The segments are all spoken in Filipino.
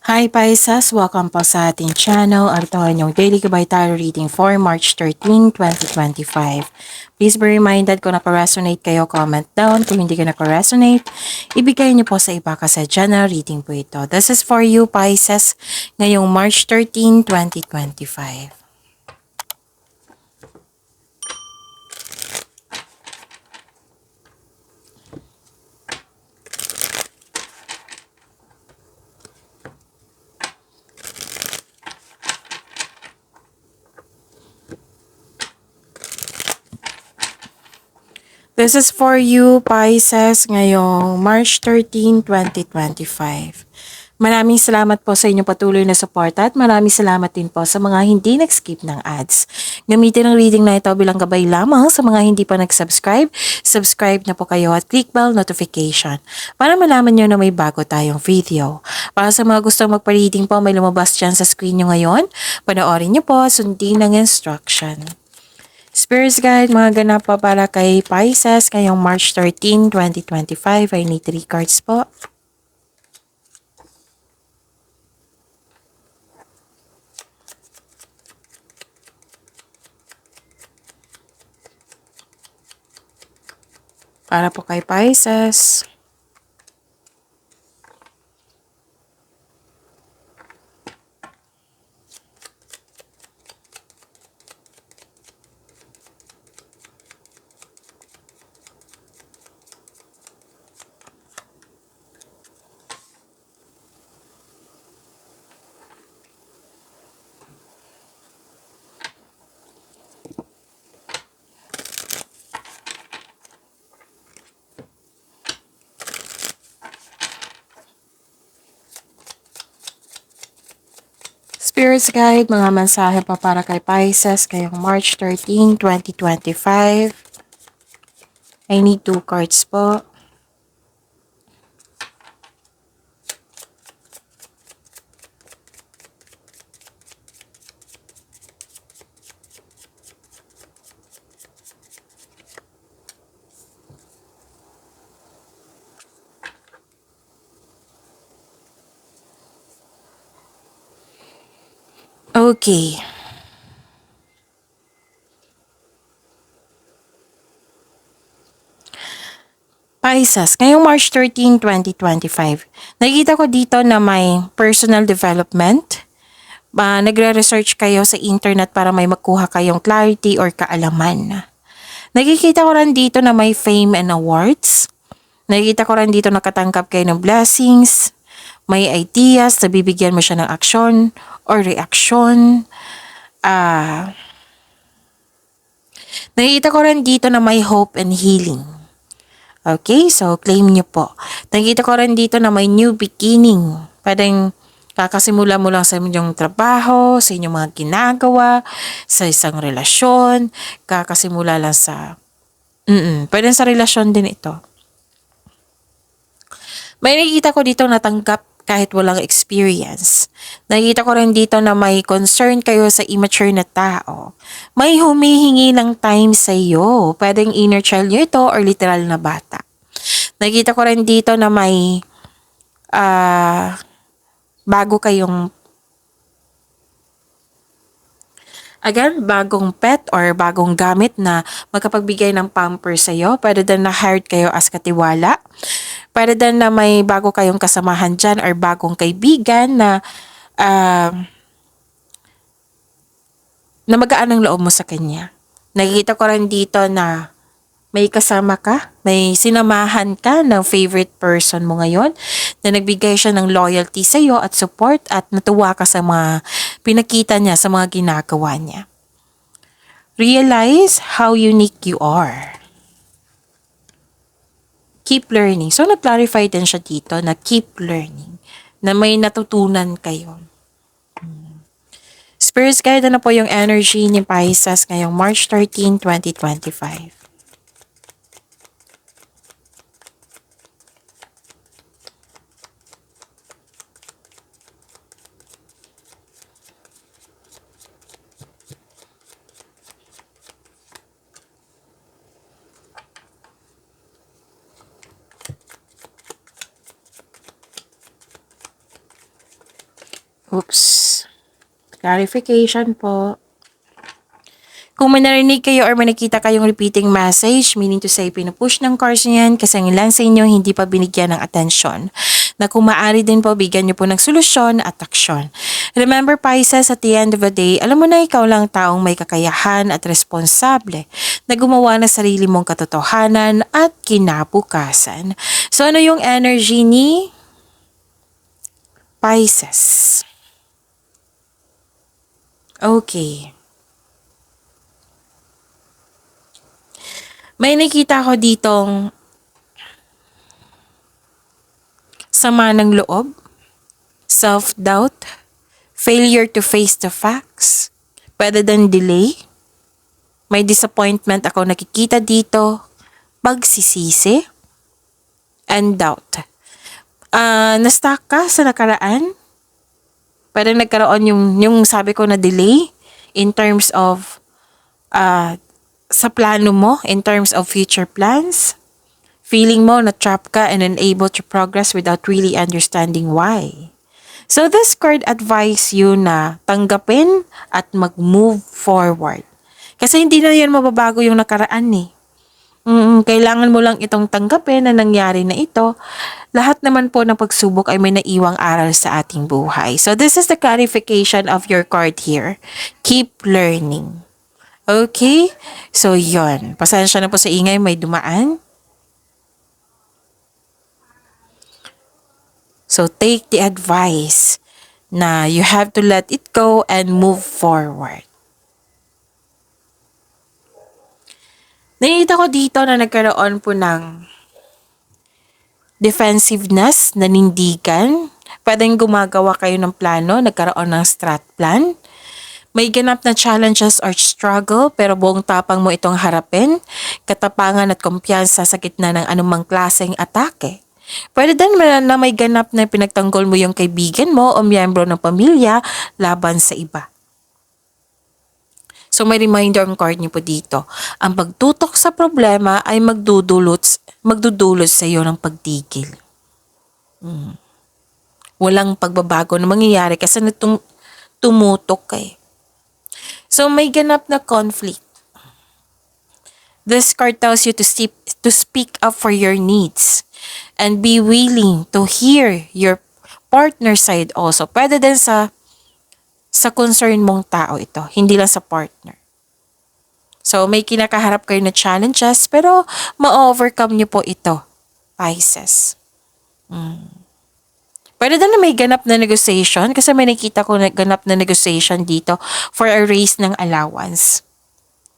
Hi Pisces! Welcome po sa ating channel. Ito ang inyong daily gabay tarot reading for March 13, 2025. Please be reminded kung naka-resonate kayo, comment down. Kung hindi ka naka-resonate, ibigay niyo po sa iba kasi general reading po ito. This is for you Pisces ngayong March 13, 2025. This is for you, Pisces, ngayong March 13, 2025. Maraming salamat po sa inyong patuloy na suporta at maraming salamat din po sa mga hindi nag-skip ng ads. Gamitin ang reading na ito bilang gabay lamang sa mga hindi pa nag-subscribe. Subscribe na po kayo at click bell notification para malaman nyo na may bago tayong video. Para sa mga gustong magpa-reading po, may lumabas dyan sa screen nyo ngayon. Panoorin nyo po, sundin ng instruction. Spirits Guide, mga ganap pa para kay Pisces ngayong March 13, 2025. I need 3 cards po. Para po kay Pisces. Spirits Guide, mga mensahe pa para kay Pisces ngayong March 13, 2025. I need 2 cards po. Okay. Pisces, ngayong March 13, 2025, nakikita ko dito na may personal development. Nagre-research kayo sa internet para may makuha kayong clarity or kaalaman. Nakikita ko rin dito na may fame and awards. Nakikita ko rin dito nakatanggap kayo ng blessings. May ideas, nabibigyan mo siya ng aksyon or reaksyon. Nakikita ko rin dito na may hope and healing. Okay, so claim nyo po. Nakikita ko rin dito na may new beginning. Pwedeng kakasimula mo lang sa inyong trabaho, sa inyong mga ginagawa, sa isang relasyon, kakasimula lang sa... pwedeng sa relasyon din ito. May nakikita ko dito natanggap kahit walang experience. Nakikita ko rin dito na may concern kayo sa immature na tao. May humihingi ng time sa iyo. Pwedeng inner child nyo ito or literal na bata. Nakikita ko rin dito na may bago kayong bagong pet or bagong gamit na magkapagbigay ng pamper sa iyo. Pwede din na hired kayo as katiwala. Pwede din na may bago kayong kasamahan dyan or bagong kaibigan na magaan ang loob mo sa kanya. Nakikita ko rin dito na may kasama ka, may sinamahan ka ng favorite person mo ngayon na nagbigay siya ng loyalty sa iyo at support at natuwa ka sa mga pinakita niya, sa mga ginagawa niya. Realize how unique you are. Keep learning. So, nag-clarify din siya dito na keep learning, na may natutunan kayo. Spirits Guide, na po yung energy ni Pisces ngayong March 13, 2025. Oops. Clarification po. Kung may narinig kayo or may nakita kayong repeating message, meaning to say pinupush ng cards niyan kasi ang ilan sa inyo hindi pa binigyan ng atensyon, na kung maaari din po bigyan niyo po ng solusyon at aksyon. Remember Pisces, at the end of the day, alam mo na ikaw lang taong may kakayahan at responsable na gumawa ng sarili mong katotohanan at kinabukasan. So ano yung energy ni Pisces? Okay. May nakita ko ditong sama ng loob, self-doubt, failure to face the facts, pwede din delay. May disappointment ako nakikita dito, pagsisisi, and doubt. Na-stuck ka sa nakaraan? Pwede nagkaroon yung sabi ko na delay in terms of sa plano mo, in terms of future plans. Feeling mo na trap ka and unable to progress without really understanding why. So this card advise you na tanggapin at mag-move forward. Kasi hindi na yan mababago yung nakaraan eh. Kailangan mo lang itong tanggapin na nangyari na ito. Lahat naman po ng pagsubok ay may naiwang aral sa ating buhay. So this is the clarification of your card here. Keep learning. Okay? So yon. Pasensya na po sa ingay, may dumaan. So take the advice na you have to let it go and move forward. Nakita ko dito na nagkaroon po ng defensiveness, nanindigan. Pwedeng gumagawa kayo ng plano, nagkaroon ng strat plan. May ganap na challenges or struggle pero buong tapang mo itong harapin, katapangan at kumpiyansa sa gitna ng anumang klaseng atake. Pwede din na may ganap na pinagtanggol mo yung kaibigan mo o miyembro ng pamilya laban sa iba. So may reminder ang card niyo po dito. Ang pagtutok sa problema ay magdudulot sa iyo ng pagtigil. Walang pagbabago na mangyayari kasi tumutok ka eh. So may ganap na conflict. This card tells you to speak up for your needs and be willing to hear your partner side also. Pwede din sa concern mong tao ito, hindi lang sa partner. So may kinakaharap kayo na challenges pero ma-overcome niyo po ito, Pisces. Pwede din na may ganap na negotiation kasi may nakita ko na ganap na negotiation dito for a raise ng allowance.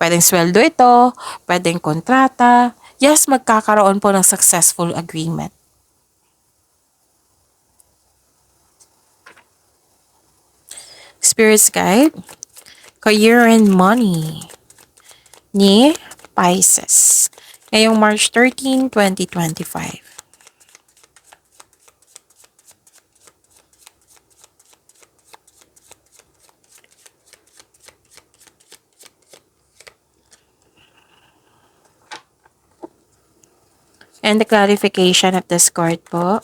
Pwedeng sweldo ito, pwedeng kontrata. Yes, magkakaroon po ng successful agreement. Spirit's Guide, Career and Money ni Pisces. Ngayong March 13, 2025. And the clarification of this card po.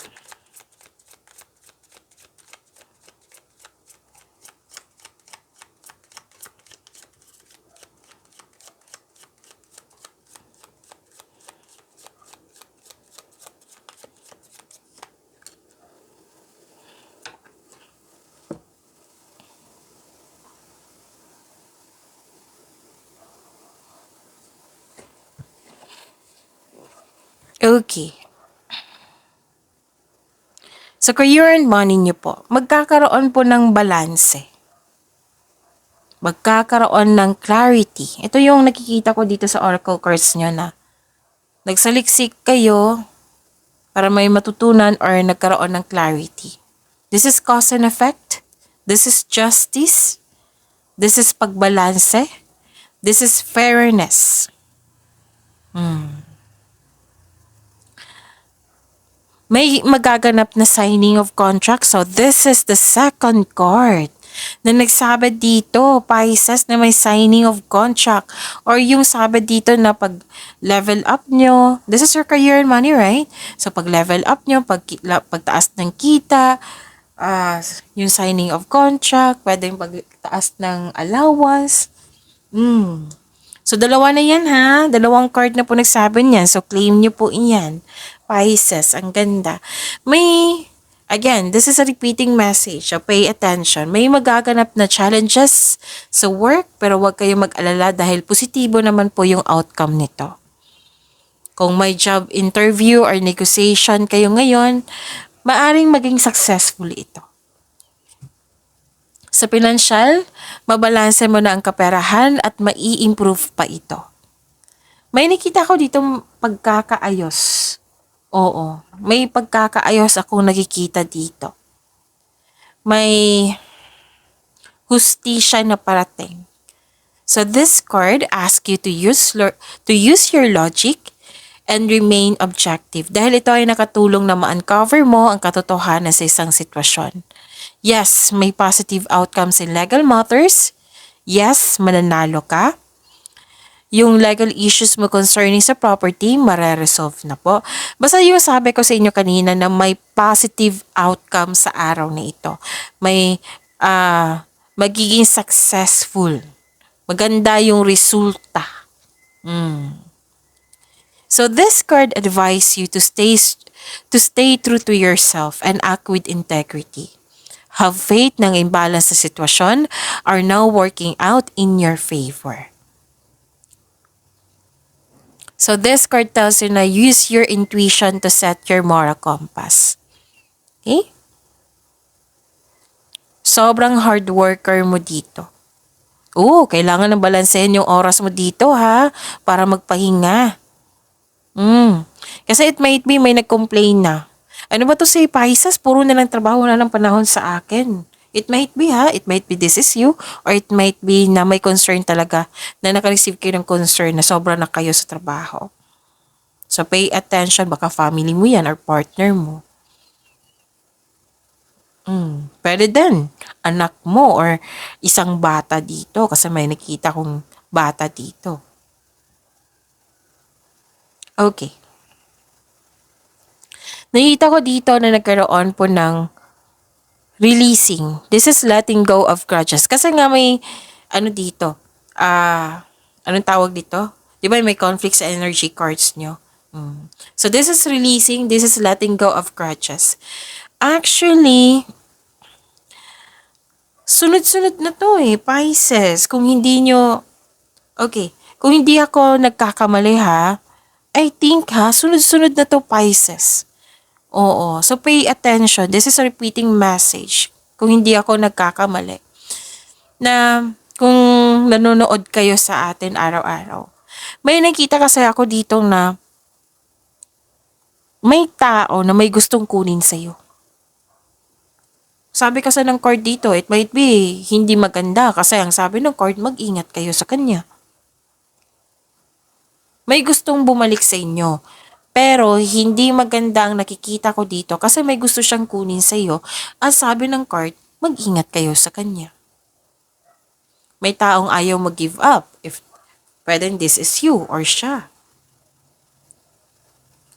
Okay. So, career and money niyo po, magkakaroon po ng balanse. Magkakaroon ng clarity. Ito yung nakikita ko dito sa oracle cards niyo na nagsaliksik kayo para may matutunan or nagkaroon ng clarity. This is cause and effect. This is justice. This is pagbalanse. This is fairness. May magaganap na signing of contract. So, this is the second card na nagsabi dito, Pisces, na may signing of contract. Or yung sabi dito na pag level up nyo, this is your career and money, right? So, pag level up nyo, pagtaas ng kita, yung signing of contract, pwedeng pagtaas ng allowance. So, dalawa na yan ha. Dalawang card na po nagsabi niyan. So, claim niyo po iyan. Pisces, ang ganda. Again, this is a repeating message. So, pay attention. May magaganap na challenges sa work, pero huwag kayong mag-alala dahil positibo naman po yung outcome nito. Kung may job interview or negotiation kayo ngayon, maaring maging successful ito. Sa pinansyal, mabalanse mo na ang kaperahan at mai-improve pa ito. May nakita ko dito pagkakaayos. Oo, may pagkakaayos akong nakikita dito. May hustisya na parating. So this card asks you to use your logic and remain objective. Dahil ito ay nakatulong na ma-uncover mo ang katotohanan sa isang sitwasyon. Yes, may positive outcomes in legal matters. Yes, mananalo ka. Yung legal issues mo concerning sa property, mare-resolve na po. Basta yung sabi ko sa inyo kanina na may positive outcome sa araw na ito. May magiging successful. Maganda yung resulta. So this card advises you to stay true to yourself and act with integrity. Have faith ng imbalance sa sitwasyon are now working out in your favor. So this card tells you na use your intuition to set your moral compass. Okay? Sobrang hard worker mo dito. Kailangan na balansehin yung oras mo dito ha, para magpahinga. Kasi it might be may nag-complain na. Ano ba to si Pisces? Puro na lang trabaho na lang panahon sa akin. It might be ha, it might be this is you, or it might be na may concern talaga, na naka-receive kayo ng concern na sobra na kayo sa trabaho. So pay attention, baka family mo yan or partner mo. Pwede din, anak mo or isang bata dito, kasi may nakita kong bata dito. Okay. Nakita ko dito na nagkaroon po ng releasing. This is letting go of grudges. Kasi nga may, dito, anong tawag dito? Di ba may conflict sa energy cards nyo? So this is releasing, this is letting go of grudges. Actually, sunod-sunod na to Pisces. Kung hindi ako nagkakamali ha, I think sunod-sunod na to Pisces. Oo. So, pay attention. This is a repeating message. Kung hindi ako nagkakamali. Na kung nanonood kayo sa atin araw-araw. May nakita kasi ako dito na may tao na may gustong kunin sa'yo. Sabi kasi ng card dito, it might be hindi maganda kasi ang sabi ng card, mag-ingat kayo sa kanya. May gustong bumalik sa inyo. Pero hindi maganda ang nakikita ko dito kasi may gusto siyang kunin sa iyo. At sabi ng card, mag-ingat kayo sa kanya. May taong ayaw mag-give up if pwedeng this is you or siya.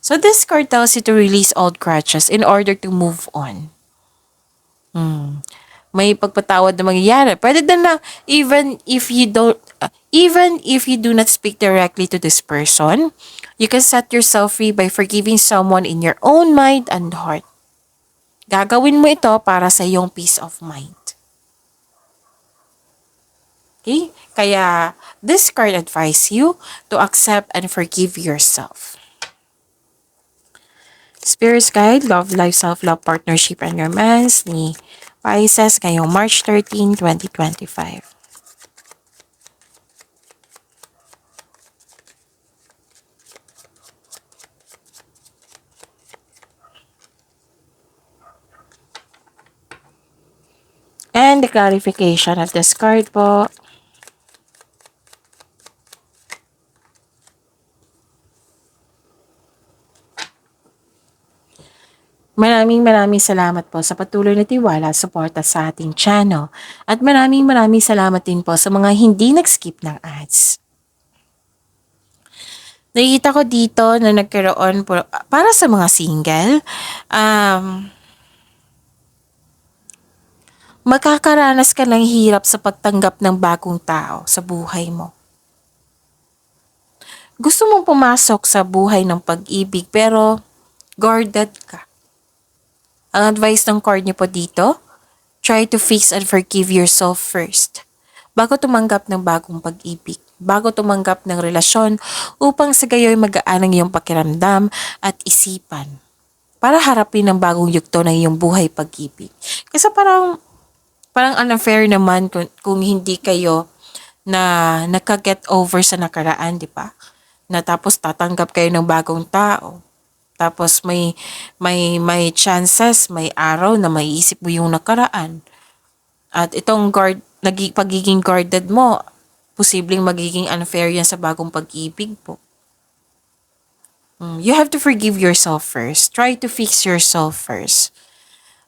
So this card tells you to release old grudges in order to move on. May pagpatawad na mangyayari. Pwede din na even if you do not speak directly to this person, you can set yourself free by forgiving someone in your own mind and heart. Gagawin mo ito para sa iyong peace of mind. Okay? Kaya, this card advises you to accept and forgive yourself. Spirit's Guide, Love, Life, Self-Love, Partnership, and Romance ni Pisces ngayong March 13, 2025. And the clarification of this card po. Maraming salamat po sa patuloy na tiwala at suporta sa ating channel. At maraming salamat din po sa mga hindi nag-skip ng ads. Nakikita ko dito na nagkaroon po, para sa mga single, Makakaranas ka ng hirap sa pagtanggap ng bagong tao sa buhay mo. Gusto mong pumasok sa buhay ng pag-ibig pero guarded ka. Ang advice ng card niyo po dito, try to fix and forgive yourself first bago tumanggap ng bagong pag-ibig, bago tumanggap ng relasyon upang sa gayo'y magaan ang iyong pakiramdam at isipan para harapin ang bagong yugto ng iyong buhay pag-ibig. Kasi parang unfair naman kung hindi kayo na nagka-get over sa nakaraan, di ba? Na tapos tatanggap kayo ng bagong tao. Tapos may chances, may araw na maiisip mo yung nakaraan. At itong pagiging guarded mo, posibleng magiging unfair yan sa bagong pag-ibig po. You have to forgive yourself first. Try to fix yourself first.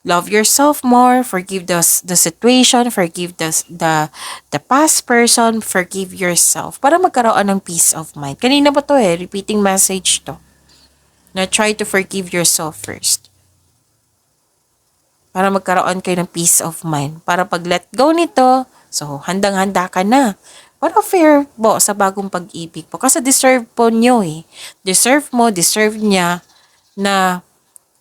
Love yourself more, forgive the situation, forgive the past person, forgive yourself para magkaroon ng peace of mind. Kanina pa to repeating message to. Na try to forgive yourself first. Para magkaroon kayo ng peace of mind. Para pag let go nito, so handang-handa ka na. Para fair po sa bagong pag-ibig po. Kasi deserve po nyo Deserve mo, deserve niya na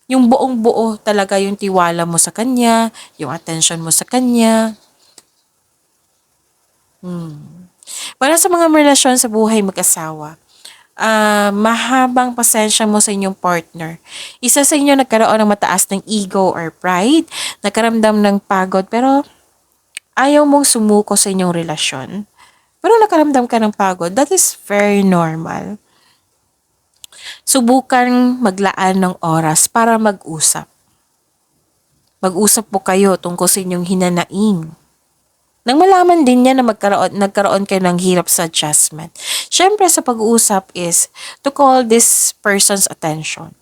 yung buong buo talaga yung tiwala mo sa kanya, yung attention mo sa kanya. Para sa mga relasyon sa buhay mag-asawa, mahabang pasensya mo sa inyong partner. Isa sa inyo nagkaroon ng mataas ng ego or pride, nakaramdam ng pagod pero ayaw mong sumuko sa inyong relasyon. Pero nakaramdam ka ng pagod, that is very normal. Subukan maglaan ng oras para mag-usap. Mag-usap po kayo tungkol sa inyong hinanaing. Nang malaman din niya na nagkaroon kayo ng hirap sa adjustment. Siyempre sa pag-uusap is to call this person's attention.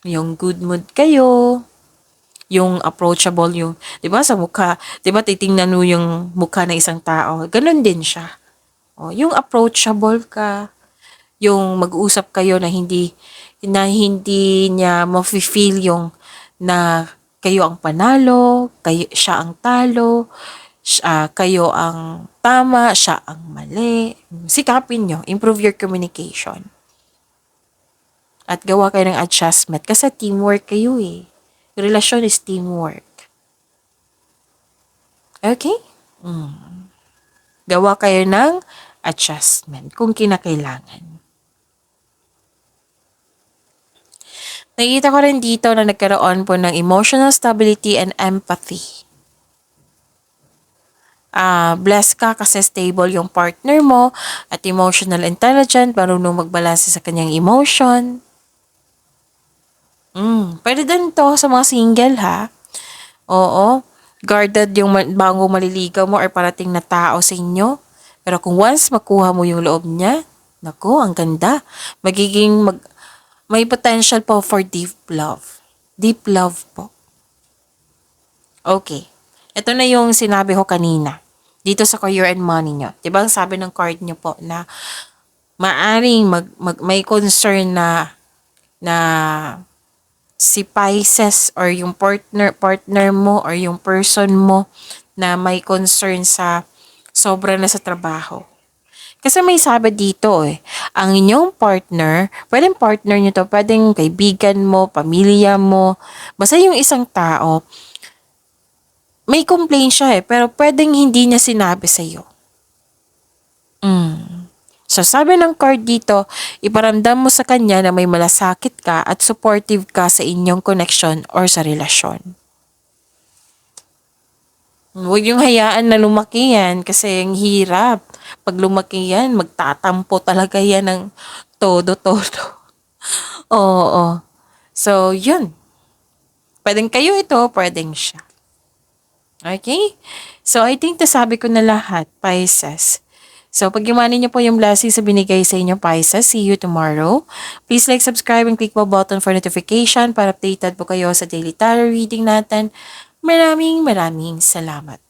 Yung good mood kayo, yung approachable, yung, di ba sa mukha, di ba titingnan mo yung mukha ng isang tao, ganun din siya. Yung approachable ka, yung mag-uusap kayo na hindi niya ma-feel yung na kayo ang panalo, siya ang talo, kayo ang tama, siya ang mali. Sikapin nyo, improve your communication. At gawa kayo ng adjustment kasi teamwork kayo Relasyon is teamwork. Okay? Gawa kayo ng adjustment kung kinakailangan. Nakita ko rin dito na nagkaroon po ng emotional stability and empathy. Blessed ka kasi stable yung partner mo at emotional intelligent, marunong magbalanse sa kanyang emotion. Pwede din to sa mga single Oo. Guarded yung bago maliligaw mo or parating na tao sa inyo. Pero kung once makuha mo yung loob niya, nako, ang ganda. May potential po for deep love. Deep love po. Okay. Ito na yung sinabi ko kanina. Dito sa career and money nyo. Diba sabi ng card nyo po na maaring may concern na si Pisces or yung partner mo or yung person mo na may concern sa sobra na sa trabaho. Kasi may sabi dito ang inyong partner, pwedeng partner nyo to, pwedeng kaibigan mo, pamilya mo, basta yung isang tao, may complaint siya pero pwedeng hindi niya sinabi sa'yo. So sabi ng card dito, iparamdam mo sa kanya na may malasakit ka at supportive ka sa inyong connection or sa relasyon. Huwag yung hayaan na lumaki yan kasi ang hirap. Pag lumaki yan, magtatampo talaga yan ng todo-todo. Oo. So, yun. Pwedeng kayo ito, pwedeng siya. Okay? So, I think nasabi ko na lahat, Pisces. So, pag-iwanin niyo po yung blessings sa binigay sa inyo, Pisces. See you tomorrow. Please like, subscribe, and click the button for notification para updated po kayo sa daily tarot reading natin. Maraming salamat.